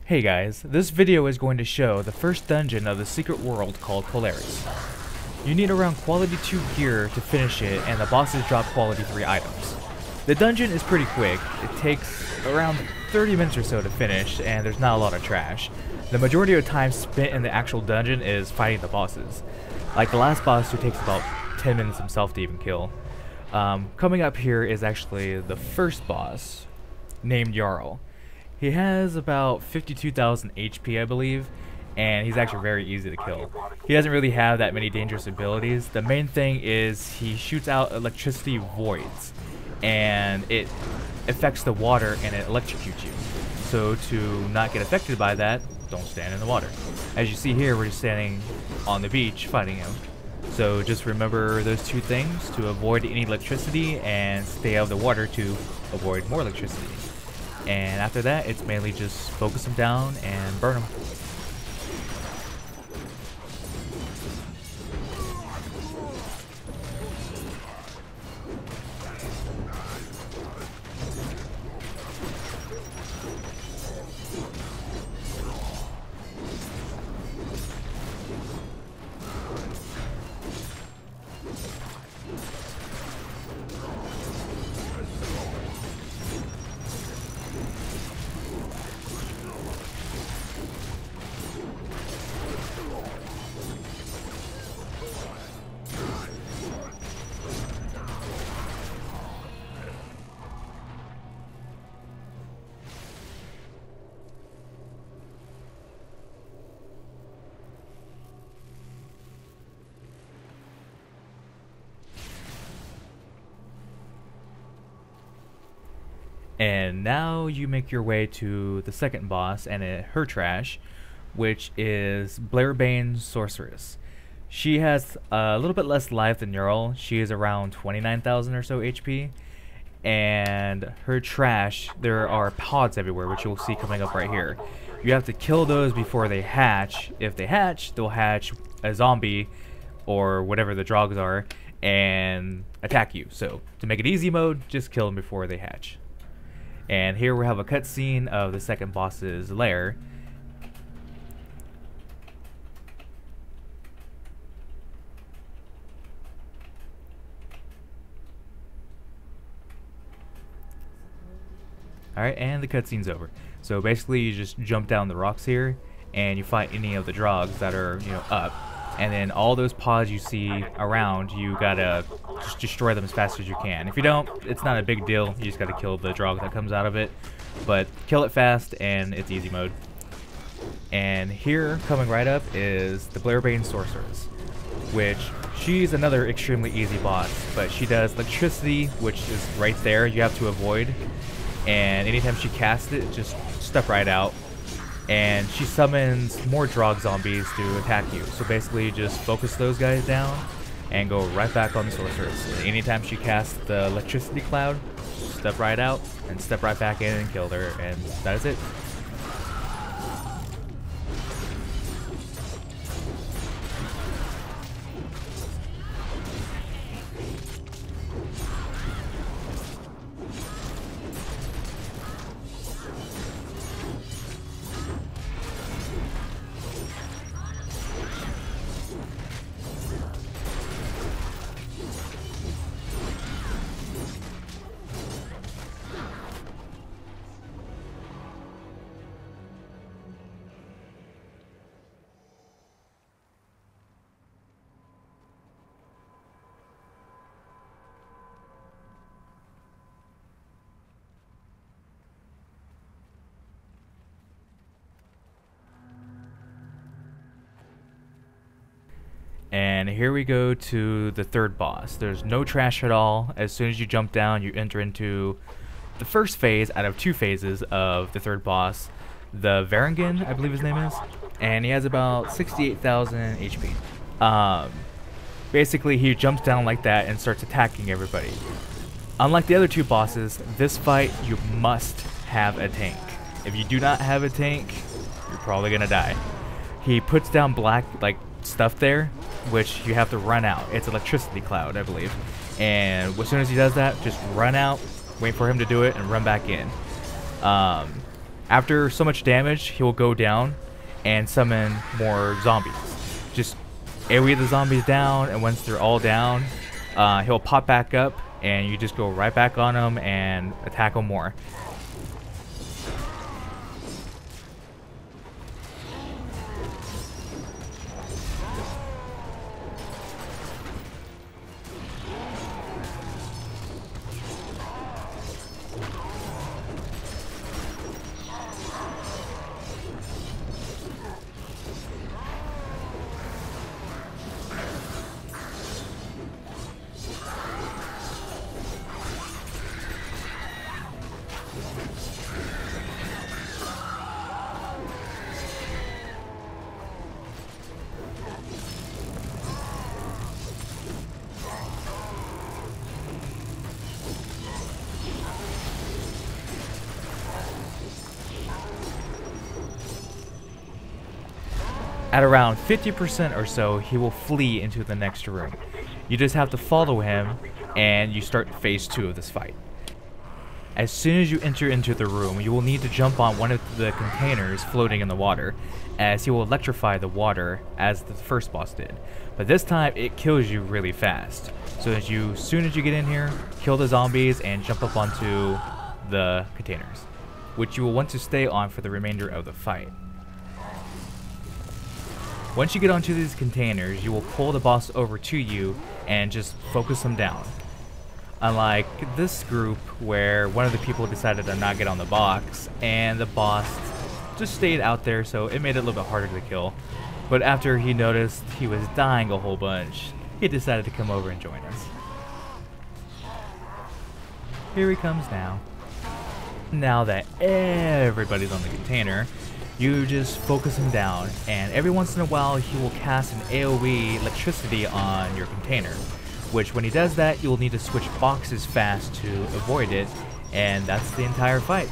Hey guys, this video is going to show the first dungeon of the secret world called Polaris. You need around quality 2 gear to finish it, and the bosses drop quality 3 items. The dungeon is pretty quick. It takes around 30 minutes or so to finish, and there's not a lot of trash. The majority of time spent in the actual dungeon is fighting the bosses. Like the last boss, who takes about 10 minutes himself to even kill. Coming up here is actually the first boss, named Jarl. He has about 52,000 HP, I believe, and he's actually very easy to kill. He doesn't really have that many dangerous abilities. The main thing is he shoots out electricity voids, and it affects the water and it electrocutes you. So to not get affected by that, don't stand in the water. As you see here, we're just standing on the beach fighting him. So just remember those two things to avoid any electricity and stay out of the water to avoid more electricity. And after that, it's mainly just focus them down and burn them. And now you make your way to the second boss and her trash, which is Blairbane's Sorceress. She has a little bit less life than Jarl. She is around 29,000 or so HP. And her trash, there are pods everywhere, which you'll see coming up right here. You have to kill those before they hatch. If they hatch, they'll hatch a zombie or whatever the drogs are and attack you. So to make it easy mode, just kill them before they hatch. And here we have a cutscene of the second boss's lair. Alright, and the cutscene's over. So basically you just jump down the rocks here and you fight any of the drogs that are, up. And then all those pods you see around, you gotta just destroy them as fast as you can. If you don't, it's not a big deal. You just gotta kill the drog that comes out of it. But kill it fast and it's easy mode. And here, coming right up, is the Blairbane Sorceress, which she's another extremely easy boss. But she does electricity, which is right there, you have to avoid. And anytime she casts it, just step right out. And she summons more drog zombies to attack you. So basically just focus those guys down and go right back on the sorceress. And anytime she casts the electricity cloud, step right out and step right back in and kill her, and that is it. And here we go to the third boss. There's no trash at all. As soon as you jump down, you enter into the first phase out of 2 phases of the third boss, the Varangian, I believe his name is. And he has about 68,000 HP. Basically, he jumps down like that and starts attacking everybody. Unlike the other 2 bosses, this fight, you must have a tank. If you do not have a tank, you're probably gonna die. He puts down black, stuff there, which you have to run out. It's electricity cloud, I believe. And as soon as he does that, just run out, wait for him to do it, and run back in. After so much damage, he will go down and summon more zombies. Just AoE the zombies down, and once they're all down, he'll pop back up, and you just go right back on him and attack him more. At around 50% or so, he will flee into the next room. You just have to follow him, and you start phase 2 of this fight. As soon as you enter into the room, you will need to jump on one of the containers floating in the water, as he will electrify the water as the first boss did. But this time, it kills you really fast. So as soon as you get in here, kill the zombies and jump up onto the containers, which you will want to stay on for the remainder of the fight. Once you get onto these containers, you will pull the boss over to you and just focus him down. Unlike this group where one of the people decided to not get on the box and the boss just stayed out there, so it made it a little bit harder to kill. But after he noticed he was dying a whole bunch, he decided to come over and join us. Here he comes now. Now that everybody's on the container, you just focus him down, and every once in a while he will cast an AoE electricity on your container, which when he does that, you'll need to switch boxes fast to avoid it, and that's the entire fight.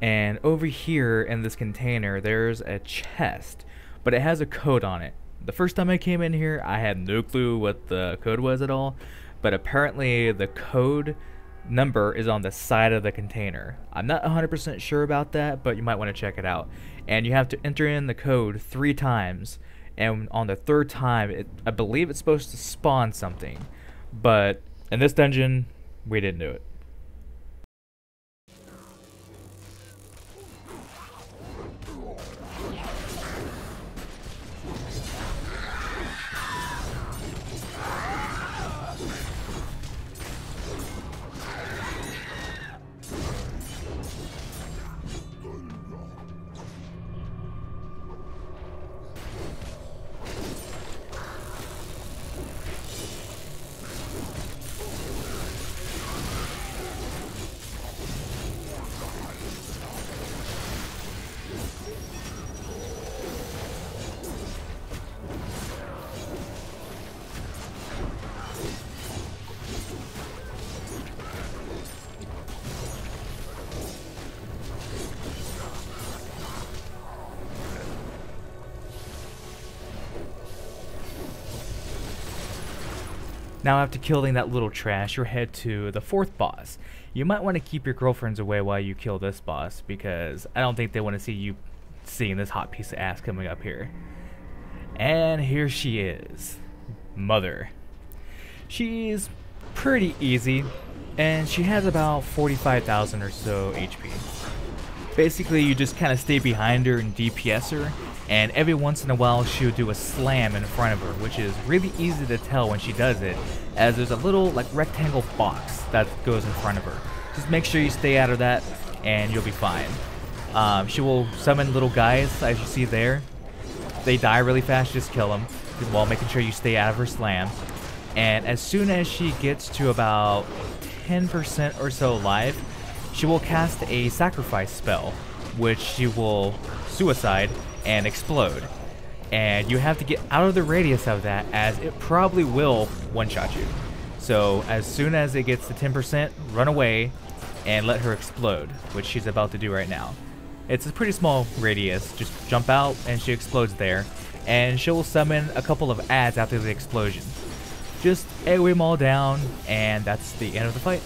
And over here in this container, there's a chest, but it has a code on it. The first time I came in here, I had no clue what the code was at all, but apparently the code number is on the side of the container. I'm not 100% sure about that, but you might want to check it out. And you have to enter in the code 3 times, and on the 3rd time, I believe it's supposed to spawn something. But in this dungeon, we didn't do it. Now after killing that little trash, you'll head to the 4th boss. You might want to keep your girlfriends away while you kill this boss, because I don't think they want to see you seeing this hot piece of ass coming up here. And here she is, Mother. She's pretty easy, and she has about 45,000 or so HP. Basically, you just kind of stay behind her and DPS her, and every once in a while she'll do a slam in front of her, which is really easy to tell when she does it, as there's a little like rectangle box that goes in front of her. Just make sure you stay out of that, and you'll be fine. She will summon little guys, as you see there. They die really fast, just kill them, while making sure you stay out of her slam. And as soon as she gets to about 10% or so alive, she will cast a sacrifice spell, which she will suicide and explode. And you have to get out of the radius of that, as it probably will one-shot you. So as soon as it gets to 10%, run away and let her explode, which she's about to do right now. It's a pretty small radius. Just jump out and she explodes there, and she'll summon a couple of adds after the explosion. Just AoE them all down, and that's the end of the fight.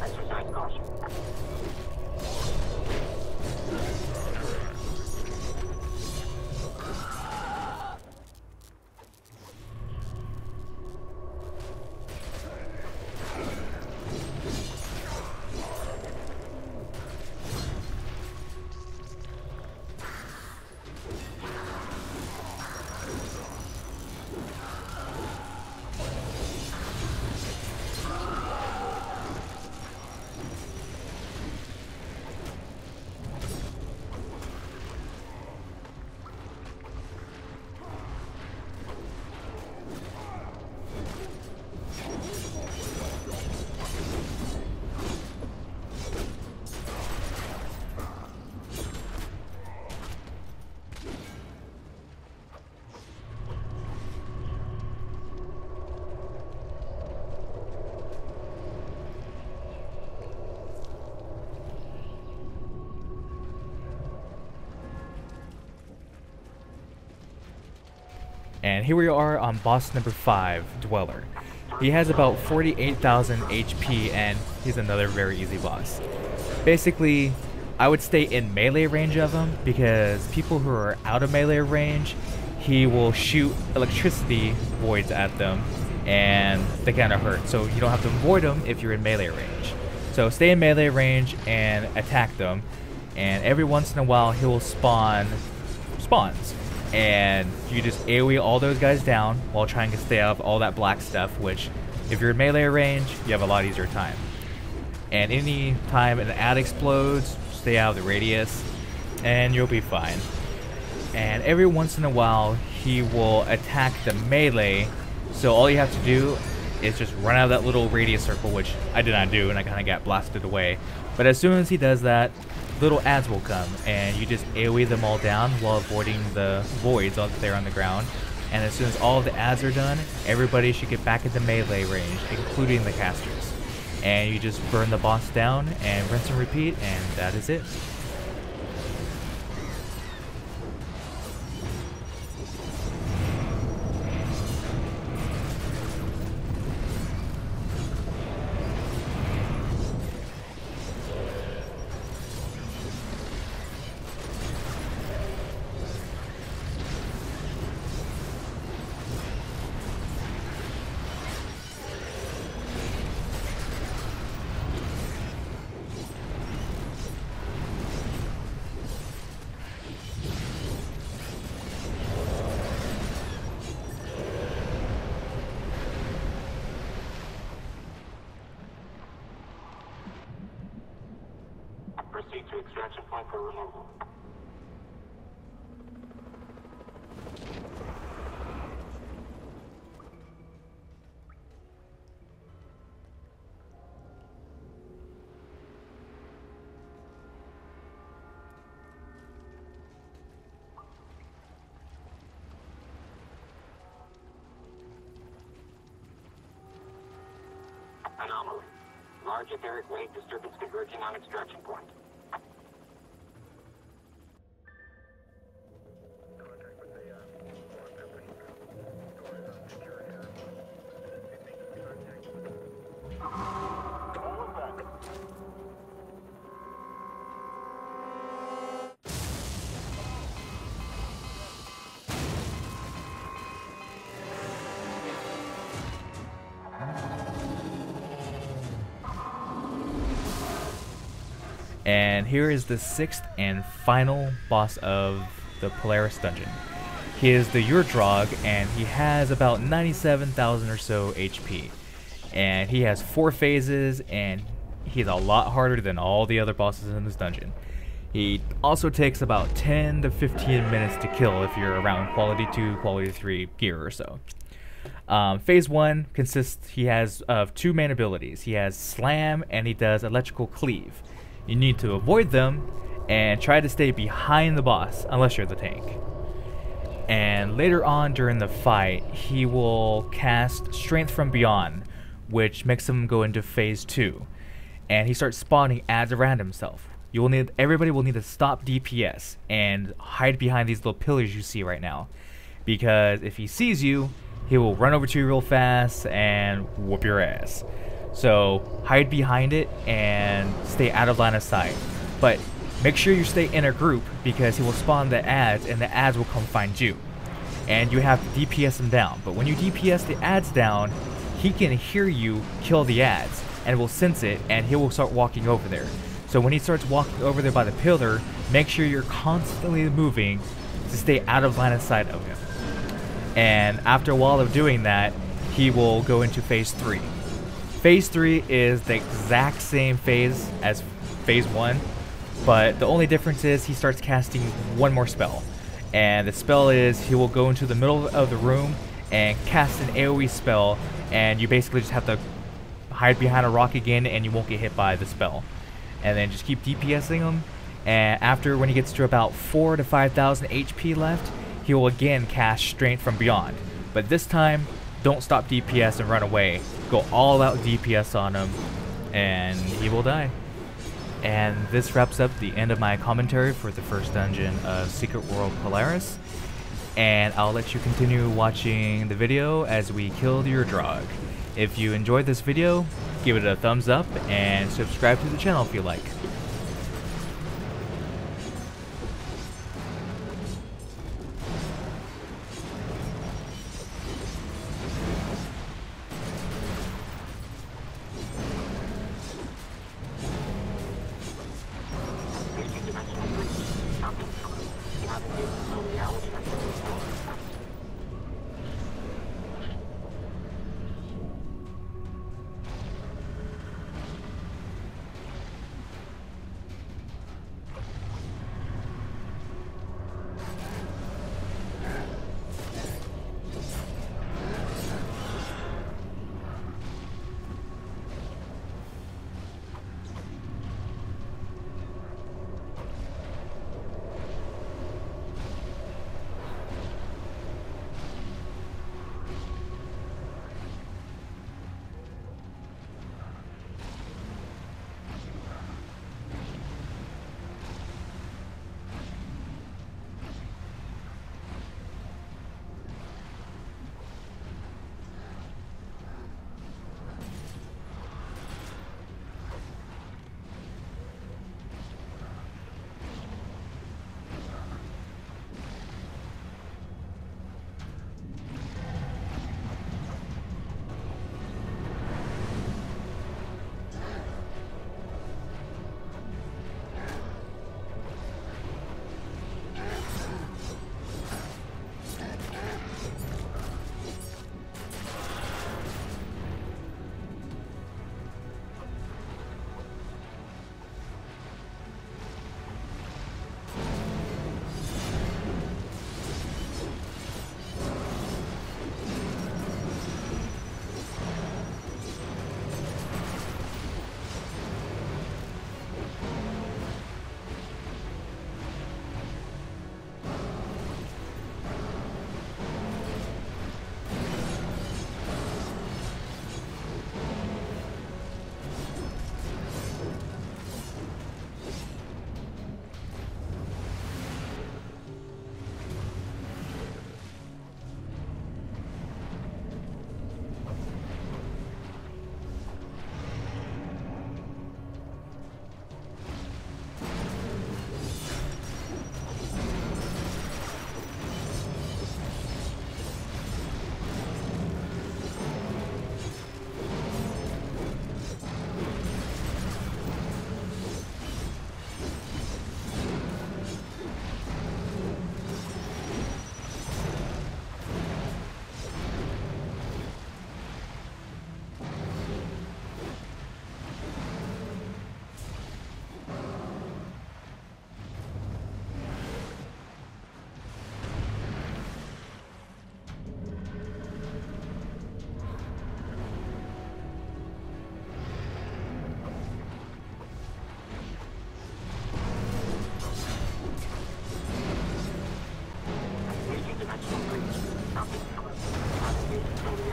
Exercise caution. And here we are on boss number 5, Dweller. He has about 48,000 HP, and he's another very easy boss. Basically, I would stay in melee range of him, because people who are out of melee range, he will shoot electricity voids at them, and they kind of hurt. So you don't have to avoid them if you're in melee range. So stay in melee range and attack them, and every once in a while he will spawn spawns. And you just AoE all those guys down while trying to stay out of all that black stuff, which if you're in melee range, you have a lot easier time. And any time an ad explodes, stay out of the radius and you'll be fine. And every once in a while he will attack the melee, so all you have to do is just run out of that little radius circle, which I did not do and I kind of got blasted away. But as soon as he does that, little ads will come, and you just AoE them all down while avoiding the voids out there on the ground. And as soon as all of the ads are done, everybody should get back into melee range, including the casters. And you just burn the boss down and rinse and repeat, and that is it. Proceed to extraction point for removal. Anomaly. Large etheric wave disturbance converging on extraction point. And here is the 6th and final boss of the Polaris dungeon. He is the Urdrog, and he has about 97,000 or so HP. And he has 4 phases, and he's a lot harder than all the other bosses in this dungeon. He also takes about 10 to 15 minutes to kill if you're around quality 2, quality 3 gear or so. Phase 1 consists, he has of 2 main abilities. He has Slam, and he does Electrical Cleave. You need to avoid them and try to stay behind the boss unless you're the tank. And later on during the fight, he will cast Strength from Beyond, which makes him go into phase 2. And he starts spawning ads around himself. Everybody will need to stop DPS and hide behind these little pillars you see right now, because if he sees you, he will run over to you real fast and whoop your ass. So hide behind it and stay out of line of sight. But make sure you stay in a group, because he will spawn the ads and the ads will come find you. And you have to DPS him down. But when you DPS the ads down, he can hear you kill the ads and will sense it, and he will start walking over there. So when he starts walking over there by the pillar, make sure you're constantly moving to stay out of line of sight of him. And after a while of doing that, he will go into phase 3. Phase 3 is the exact same phase as phase 1, but the only difference is he starts casting one more spell. And the spell is, he will go into the middle of the room and cast an AoE spell, and you basically just have to hide behind a rock again and you won't get hit by the spell. And then just keep DPSing him, and after, when he gets to about 4,000 to 5,000 HP left, he will again cast Strength from Beyond. But this time, don't stop DPS and run away. Go all out DPS on him, and he will die. And this wraps up the end of my commentary for the first dungeon of Secret World Polaris. And I'll let you continue watching the video as we kill the Urdrog. If you enjoyed this video, give it a thumbs up and subscribe to the channel if you like.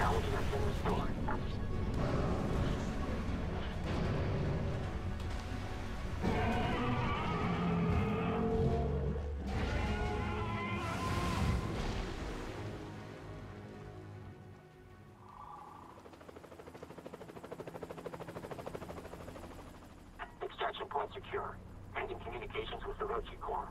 Reality has been restored. Extraction point secure. Ending communications with the Rochi Core.